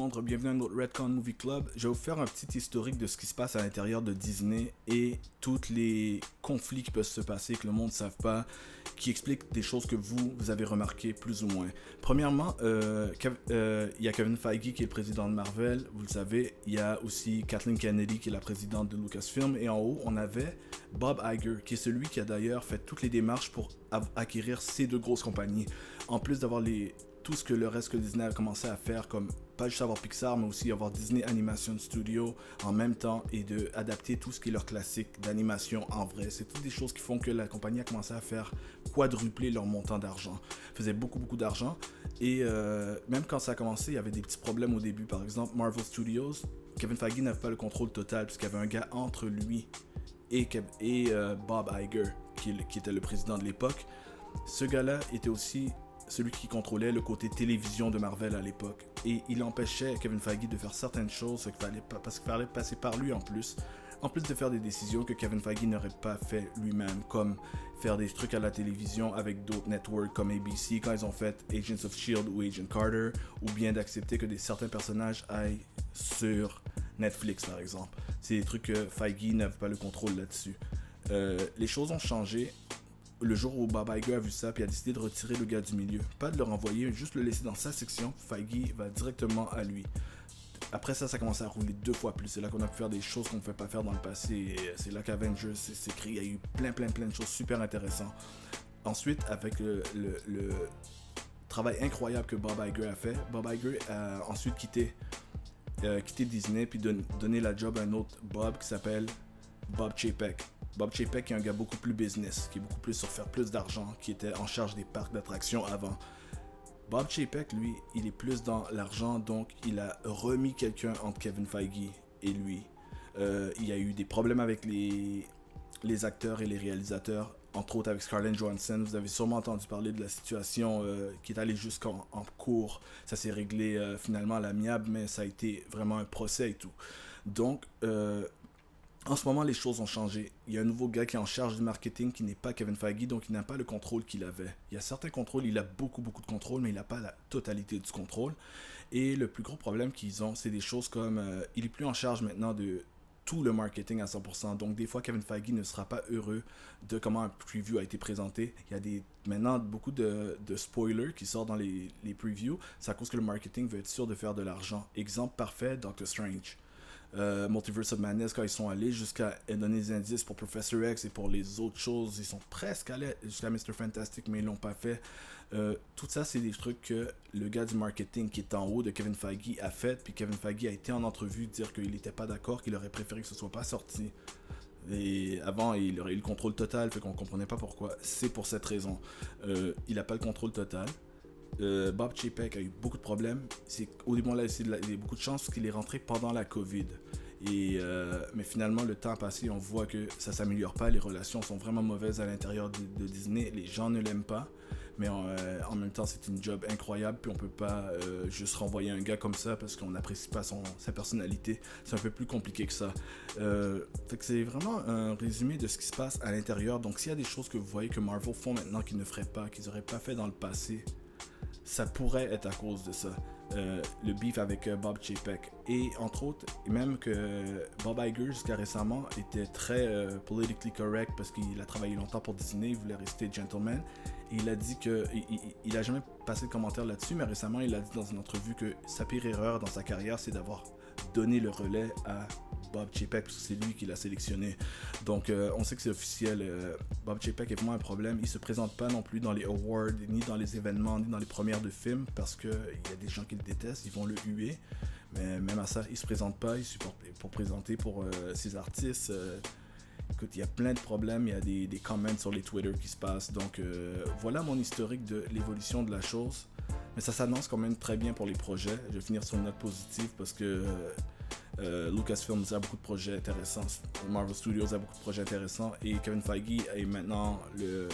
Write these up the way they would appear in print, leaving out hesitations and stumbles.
Londres, bienvenue à notre Redcon Movie Club. Je vais vous faire un petit historique de ce qui se passe à l'intérieur de Disney et tous les conflits qui peuvent se passer que le monde ne savent pas, qui expliquent des choses que vous avez remarquées plus ou moins. Premièrement, il y a Kevin Feige qui est le président de Marvel, vous le savez. Il y a aussi Kathleen Kennedy qui est la présidente de Lucasfilm. Et en haut, on avait Bob Iger, qui est celui qui a d'ailleurs fait toutes les démarches pour acquérir ces deux grosses compagnies. En plus d'avoir tout ce que le reste que Disney a commencé à faire, comme pas juste avoir Pixar, mais aussi avoir Disney Animation Studio en même temps et d'adapter tout ce qui est leur classique d'animation en vrai. C'est toutes des choses qui font que la compagnie a commencé à faire quadrupler leur montant d'argent. Ils faisaient beaucoup d'argent et même quand ça a commencé, il y avait des petits problèmes au début. Par exemple, Marvel Studios, Kevin Feige n'avait pas le contrôle total puisqu'il y avait un gars entre lui et Bob Iger, qui était le président de l'époque. Ce gars-là était aussi celui qui contrôlait le côté télévision de Marvel à l'époque. Et il empêchait Kevin Feige de faire certaines choses parce qu'il fallait passer par lui en plus de faire des décisions que Kevin Feige n'aurait pas fait lui-même, comme faire des trucs à la télévision avec d'autres networks comme ABC quand ils ont fait Agents of S.H.I.E.L.D. ou Agent Carter, ou bien d'accepter que certains personnages aillent sur Netflix par exemple. C'est des trucs que Feige n'avait pas le contrôle là-dessus. Les choses ont changé le jour où Bob Iger a vu ça puis a décidé de retirer le gars du milieu. Pas de le renvoyer, juste le laisser dans sa section. Feige va directement à lui. Après ça, ça a commencé à rouler 2 fois plus. C'est là qu'on a pu faire des choses qu'on ne pouvait pas faire dans le passé. Et c'est là qu'Avengers s'est créé. Il y a eu plein de choses super intéressantes. Ensuite, avec le travail incroyable que Bob Iger a fait, Bob Iger a ensuite quitté Disney puis donné la job à un autre Bob qui s'appelle Bob Chapek. Bob Chapek est un gars beaucoup plus business, qui est beaucoup plus sur faire plus d'argent, qui était en charge des parcs d'attractions avant. Bob Chapek, lui, il est plus dans l'argent, donc il a remis quelqu'un entre Kevin Feige et lui. Il y a eu des problèmes avec les acteurs et les réalisateurs, entre autres avec Scarlett Johansson. Vous avez sûrement entendu parler de la situation qui est allée jusqu'en cours. Ça s'est réglé finalement à l'amiable, mais ça a été vraiment un procès et tout. Donc, en ce moment, les choses ont changé. Il y a un nouveau gars qui est en charge du marketing qui n'est pas Kevin Feige, donc il n'a pas le contrôle qu'il avait. Il y a certains contrôles, il a beaucoup de contrôle, mais il n'a pas la totalité du contrôle. Et le plus gros problème qu'ils ont, c'est des choses comme... il est plus en charge maintenant de tout le marketing à 100%. Donc des fois, Kevin Feige ne sera pas heureux de comment un preview a été présenté. Il y a maintenant beaucoup de spoilers qui sortent dans les previews. C'est à cause que le marketing veut être sûr de faire de l'argent. Exemple parfait, Doctor Strange. Multiverse of Madness, quand ils sont allés jusqu'à donner des indices pour Professor X et pour les autres choses, ils sont presque allés jusqu'à Mr. Fantastic, mais ils l'ont pas fait. Tout ça, c'est des trucs que le gars du marketing qui est en haut de Kevin Feige a fait, puis Kevin Feige a été en entrevue dire qu'il n'était pas d'accord, qu'il aurait préféré que ce soit pas sorti. Et avant, il aurait eu le contrôle total, fait qu'on comprenait pas pourquoi. C'est pour cette raison. Il n'a pas le contrôle total. Bob Chapek a eu beaucoup de problèmes. Au début, là, il y a beaucoup de chance qu'il est rentré pendant la COVID. Mais finalement, le temps a passé, on voit que ça s'améliore pas. Les relations sont vraiment mauvaises à l'intérieur de Disney. Les gens ne l'aiment pas. Mais en même temps, c'est une job incroyable. Puis on peut pas juste renvoyer un gars comme ça parce qu'on n'apprécie pas sa personnalité. C'est un peu plus compliqué que ça. Fait que c'est vraiment un résumé de ce qui se passe à l'intérieur. Donc s'il y a des choses que vous voyez que Marvel font maintenant qu'ils ne feraient pas, qu'ils n'auraient pas fait dans le passé, ça pourrait être à cause de ça. Le beef avec Bob Chapek. Et entre autres, même que Bob Iger jusqu'à récemment était très politically correct parce qu'il a travaillé longtemps pour Disney, il voulait rester gentleman. Et il a dit que il a jamais passé de commentaire là-dessus, mais récemment il a dit dans une entrevue que sa pire erreur dans sa carrière, c'est d'avoir donné le relais à Bob Chapek parce que c'est lui qui l'a sélectionné. Donc on sait que c'est officiel. Bob Chapek est vraiment un problème. Il se présente pas non plus dans les awards, ni dans les événements, ni dans les premières de films parce que il y a des gens qui le détestent, ils vont le huer. Mais même à ça, il se présente pas. Il supporte pour présenter pour ses artistes. Écoute, il y a plein de problèmes, il y a des comments sur les Twitter qui se passent. Donc voilà mon historique de l'évolution de la chose. Mais ça s'annonce quand même très bien pour les projets. Je vais finir sur une note positive parce que Lucasfilm a beaucoup de projets intéressants, Marvel Studios a beaucoup de projets intéressants et Kevin Feige est maintenant le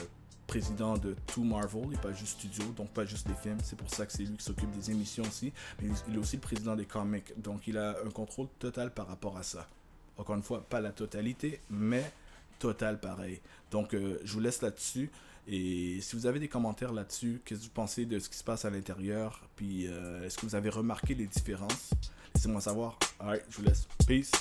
président de tout Marvel et pas juste studio, donc pas juste les films. C'est pour ça que c'est lui qui s'occupe des émissions aussi, mais il est aussi le président des comics, donc il a un contrôle total par rapport à ça. Encore une fois, pas la totalité, mais total pareil. Donc je vous laisse là-dessus. Et si vous avez des commentaires là-dessus, qu'est-ce que vous pensez de ce qui se passe à l'intérieur, puis est-ce que vous avez remarqué les différences? Laissez-moi savoir. Alright, je vous laisse. Peace.